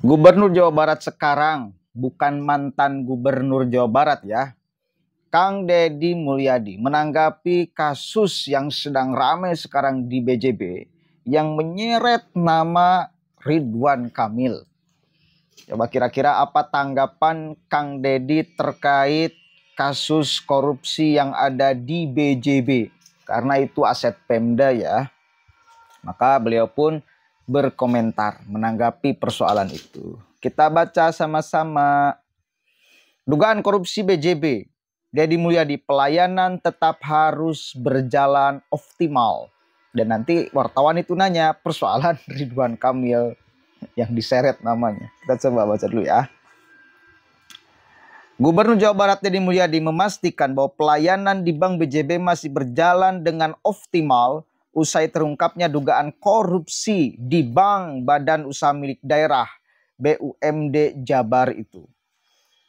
Gubernur Jawa Barat sekarang, bukan mantan Gubernur Jawa Barat ya, Kang Deddy Mulyadi menanggapi kasus yang sedang ramai sekarang di BJB yang menyeret nama Ridwan Kamil. Coba kira-kira apa tanggapan Kang Deddy terkait kasus korupsi yang ada di BJB? Karena itu aset Pemda ya. Maka beliau pun berkomentar menanggapi persoalan itu. Kita baca sama-sama. Dugaan korupsi BJB. Deddy Mulyadi, pelayanan tetap harus berjalan optimal. Dan nanti wartawan itu nanya persoalan Ridwan Kamil yang diseret namanya. Kita coba baca dulu ya. Gubernur Jawa Barat Deddy Mulyadi memastikan bahwa pelayanan di Bank BJB masih berjalan dengan optimal usai terungkapnya dugaan korupsi di Bank Badan Usaha Milik Daerah BUMD Jabar itu.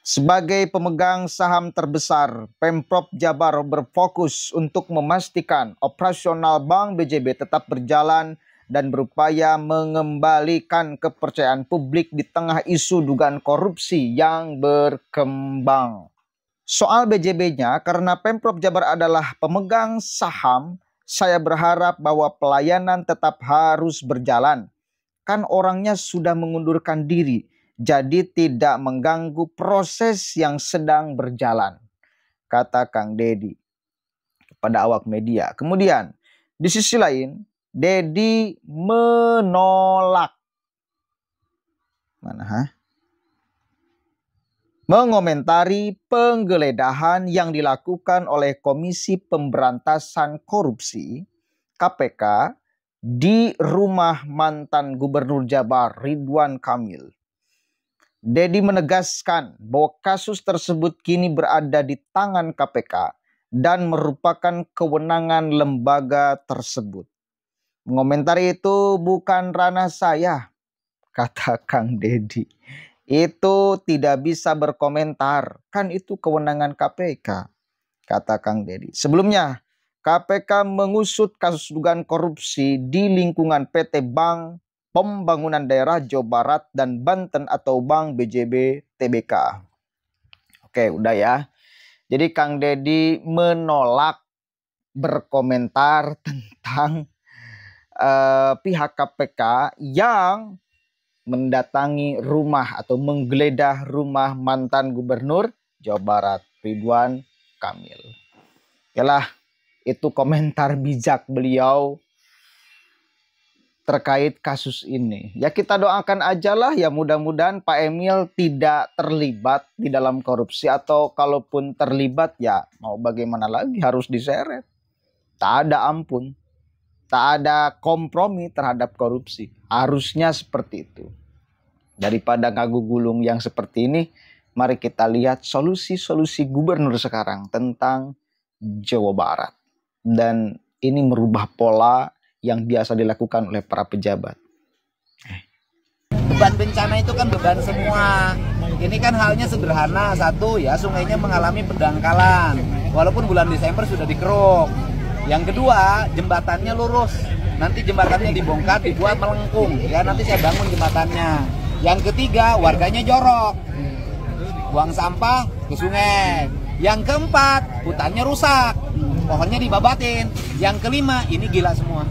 Sebagai pemegang saham terbesar, Pemprov Jabar berfokus untuk memastikan operasional Bank BJB tetap berjalan dan berupaya mengembalikan kepercayaan publik di tengah isu dugaan korupsi yang berkembang. Soal BJB-nya, karena Pemprov Jabar adalah pemegang saham, saya berharap bahwa pelayanan tetap harus berjalan. Kan orangnya sudah mengundurkan diri, jadi tidak mengganggu proses yang sedang berjalan, kata Kang Deddy kepada awak media. Kemudian, di sisi lain, Deddy menolak mengomentari penggeledahan yang dilakukan oleh Komisi Pemberantasan Korupsi (KPK) di rumah mantan Gubernur Jabar Ridwan Kamil. Deddy menegaskan bahwa kasus tersebut kini berada di tangan KPK dan merupakan kewenangan lembaga tersebut. Mengomentari itu bukan ranah saya, kata Kang Deddy. Itu tidak bisa berkomentar, kan itu kewenangan KPK, kata Kang Deddy. Sebelumnya, KPK mengusut kasus dugaan korupsi di lingkungan PT Bank Pembangunan Daerah Jawa Barat dan Banten atau Bank BJB Tbk. Oke, udah ya. Jadi Kang Deddy menolak berkomentar tentang pihak KPK yang mendatangi rumah atau menggeledah rumah mantan Gubernur Jawa Barat Ridwan Kamil. Yalah, itu komentar bijak beliau terkait kasus ini. Ya kita doakan aja lah ya, mudah-mudahan Pak Emil tidak terlibat di dalam korupsi, atau kalaupun terlibat ya mau bagaimana lagi, harus diseret. Tak ada ampun. Tak ada kompromi terhadap korupsi. Harusnya seperti itu. Daripada ngagu gulung yang seperti ini, mari kita lihat solusi-solusi gubernur sekarang tentang Jawa Barat. Dan ini merubah pola yang biasa dilakukan oleh para pejabat. Beban bencana itu kan beban semua. Ini kan halnya sederhana. Satu ya, sungainya mengalami pendangkalan. Walaupun bulan Desember sudah dikeruk. Yang kedua, jembatannya lurus. Nanti jembatannya dibongkar, dibuat melengkung. Ya, nanti saya bangun jembatannya. Yang ketiga, warganya jorok. Buang sampah ke sungai. Yang keempat, hutannya rusak. Pohonnya dibabatin. Yang kelima, ini gila semua.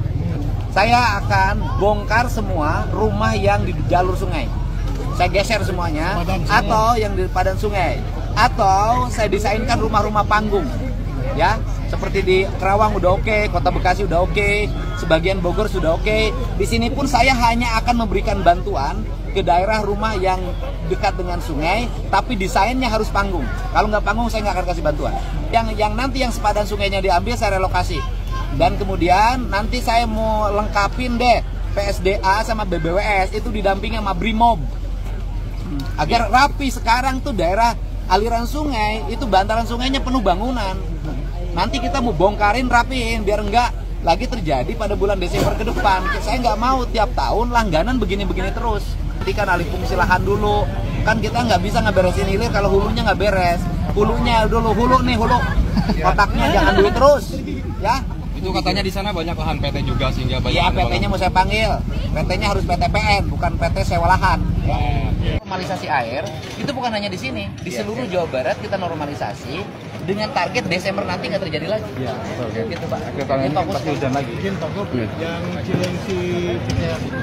Saya akan bongkar semua rumah yang di jalur sungai. Saya geser semuanya. Atau yang di padan sungai. Atau saya desainkan rumah-rumah panggung. Ya, seperti di Kerawang udah oke, Kota Bekasi udah oke, sebagian Bogor sudah oke. Di sini pun saya hanya akan memberikan bantuan ke daerah rumah yang dekat dengan sungai, tapi desainnya harus panggung. Kalau nggak panggung, saya nggak akan kasih bantuan. Yang nanti yang sepadan sungainya diambil, saya relokasi. Dan kemudian nanti saya mau lengkapin deh PSDA sama BBWS itu didampingi sama Brimob. Agar rapi. Sekarang tuh daerah aliran sungai itu bantaran sungainya penuh bangunan. Nanti kita mau bongkarin, rapiin biar enggak lagi terjadi pada bulan Desember ke depan. Saya nggak mau tiap tahun langganan begini-begini terus. Nanti kan alih fungsi lahan dulu. Kan kita nggak bisa ngeberesin hilir kalau hulunya nggak beres. Hulunya dulu, hulu kotaknya jangan duit terus, ya. Itu katanya di sana banyak lahan PT juga sehingga banyak. Iya, PT-nya mau saya panggil. PT-nya harus PTPN, bukan PT sewa lahan. Normalisasi air itu bukan hanya di sini, di seluruh Jawa Barat kita normalisasi dengan target Desember nanti nggak terjadi lagi. Iya, betul. Gitu Pak. Akhir tahun ini pasti hujan lagi. Mungkin Pak Gub, yang Cilengsi Cikeas itu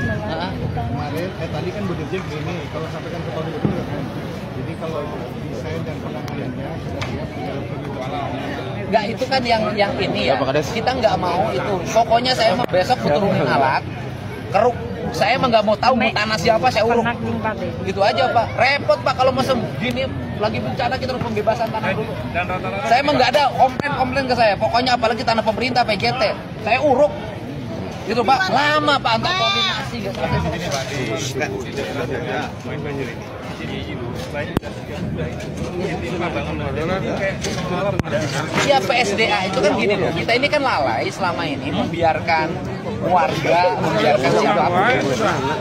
kemarin, tadi kan Bu Dirjen begini, kalau sampaikan ke Pak Gubernur nggak kan? Jadi kalau desain dan penanganannya sudah siap, tinggal perhitungan. Nggak, itu kan yang ini ya. Kita nggak mau itu. Pokoknya saya besok turunin alat, keruk. Saya emang nggak mau tahu mau tanah siapa, saya uruk. Gitu aja Pak. Repot Pak kalau masa gini lagi bencana kita harus pembebasan tanah dulu. Saya emang nggak ada komplain ke saya. Pokoknya apalagi tanah pemerintah PJT, saya uruk. Gitu Pak. Lama Pak antar koordinasi nggak selesai. Iya PSDA itu kan gini loh. Kita ini kan lalai selama ini membiarkan warga, membiarkan siapapun.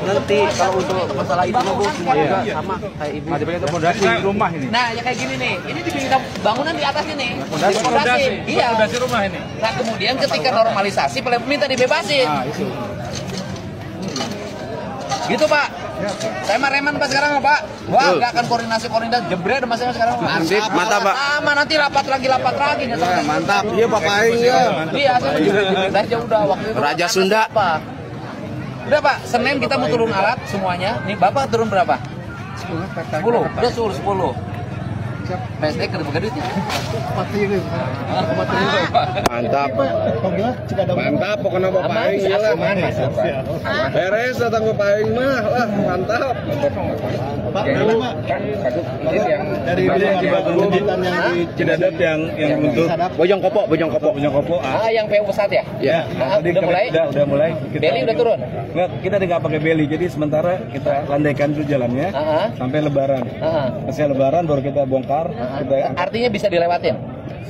Nanti kalau untuk masalah itu juga sama kayak ibu. Ada banyak fondasi rumah ini. Nah, ya kayak gini nih. Ini diminta bangunan di atas ini. Fondasi. Iya. Fondasi rumah ini. Nah, kemudian ketika normalisasi minta dibebasin. Nah, itu. Gitu Pak. Saya mah reman Pak sekarang Pak. Wah, nggak akan koordinasi jebret sama saya sekarang. Mantap Pak. Sama nanti rapat lagi. Mantap. Iya Pak Paing ya. Iya, saya jebret aja udah waktu itu. Raja Sunda. Pak. Udah Pak, Senin kita mau turun alat semuanya. Nih Bapak turun berapa? 10. Udah suruh 10. PSD kerja duit ya? Mantap. Mantap pokoknya Pak Paing ya lah. Beres datang Pak Paing mah lah mantap. Pak, dari kegiatan yang di Cidadat yang untuk Bojong Kopo. Yang PU pusat ya? Ya. Udah mulai? Udah mulai. Beli udah turun? Enggak, kita nggak pakai beli. Jadi sementara kita landaikan dulu jalannya sampai Lebaran. Pasca Lebaran baru kita bongkar. Artinya bisa dilewatin?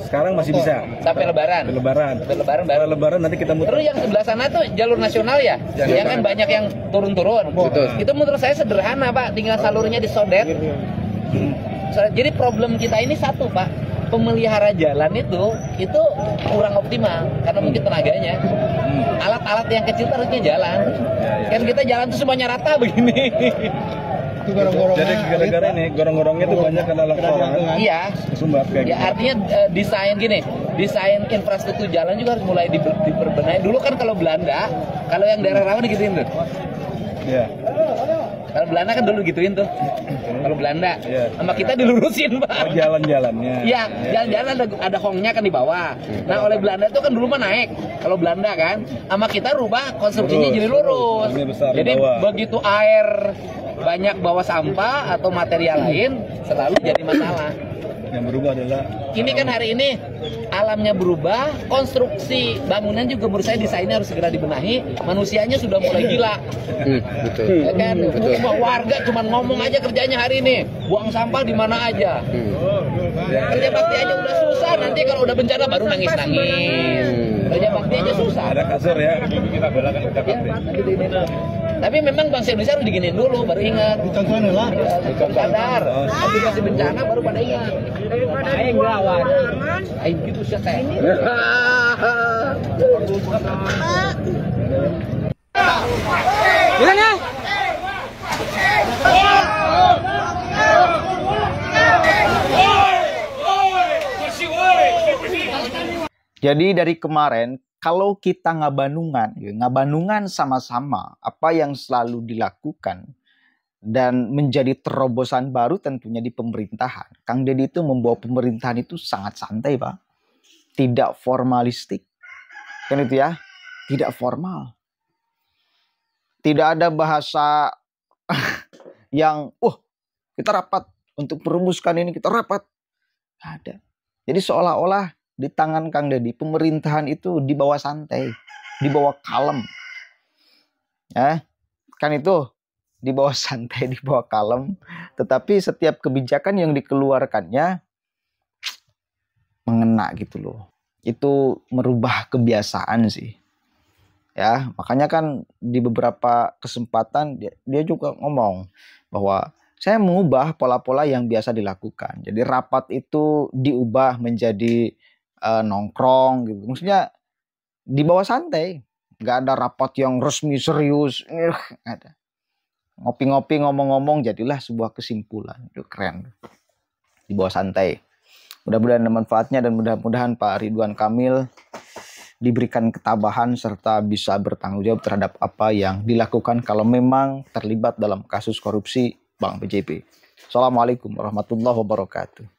Sekarang masih bisa. Sampai Lebaran? Lebaran baru. Lebaran nanti kita muter. Terus yang sebelah sana tuh jalur nasional ya? Yang kan banyak yang turun-turun. Itu menurut saya sederhana Pak, tinggal salurnya disodet. Jadi problem kita ini satu Pak, pemelihara jalan itu kurang optimal karena mungkin tenaganya. Alat-alat yang kecil harusnya jalan. Kan kita jalan tuh semuanya rata begini. Jadi gara-gara ini gorong-gorongnya tuh banyak karena laporan. Iya. Sumbat kayak ya gitu. artinya desain infrastruktur jalan juga harus mulai diperbenahi. Dulu kan kalau Belanda, kalau yang daerah rawan digituin tuh. Iya. Kalau Belanda kan dulu gituin tuh. Kalau Belanda, sama kita dilurusin Pak. Jalan-jalannya. Iya, jalan-jalan ada hongnya kan di bawah. Nah oleh Belanda itu kan dulu mah naik. Kalau Belanda kan, sama kita rubah konstruksinya jadi lurus. Jadi begitu air banyak bawa sampah atau material lain selalu jadi masalah. Yang berubah adalah ini kan hari ini alamnya berubah, konstruksi bangunan juga menurut saya desainnya harus segera dibenahi. Manusianya sudah mulai gila. betul. Ya kan? Cuma warga cuma ngomong aja kerjanya hari ini, buang sampah di mana aja. Kerja bakti aja udah susah, nanti kalau udah bencana baru nangis-nangis. Kerja bakti aja susah. Ada kasur ya. Kita belakan kerja bakti. Tapi memang bangsa Indonesia harus diginiin dulu, baru ingat. dicontohin lah. Sadar. Nanti kasih bencana baru pada ingat. Aing lawan. Aing gitu sih teh. Bilang ya. Jadi dari kemarin kalau kita ngabanungan sama-sama apa yang selalu dilakukan dan menjadi terobosan baru tentunya di pemerintahan. Kang Deddy itu membawa pemerintahan itu sangat santai Pak. Tidak formalistik. Kan itu ya, tidak formal. Tidak ada bahasa yang, kita rapat untuk merumuskan ini, kita rapat. Nggak ada. Jadi seolah-olah di tangan Kang Deddy, pemerintahan itu dibawa santai, dibawa kalem. Ya, kan itu dibawa santai, dibawa kalem. Tetapi setiap kebijakan yang dikeluarkannya mengena gitu loh. Itu merubah kebiasaan sih. Ya, makanya kan di beberapa kesempatan dia juga ngomong bahwa saya mengubah pola-pola yang biasa dilakukan. Jadi rapat itu diubah menjadi nongkrong gitu. Maksudnya dibawa santai. Nggak ada rapat yang resmi serius. Nggak ada. ngopi-ngopi, ngomong-ngomong, jadilah sebuah kesimpulan. Itu keren. Dibawa santai. Mudah-mudahan ada manfaatnya dan mudah-mudahan Pak Ridwan Kamil diberikan ketabahan serta bisa bertanggung jawab terhadap apa yang dilakukan kalau memang terlibat dalam kasus korupsi Bank BJB. Assalamualaikum warahmatullahi wabarakatuh.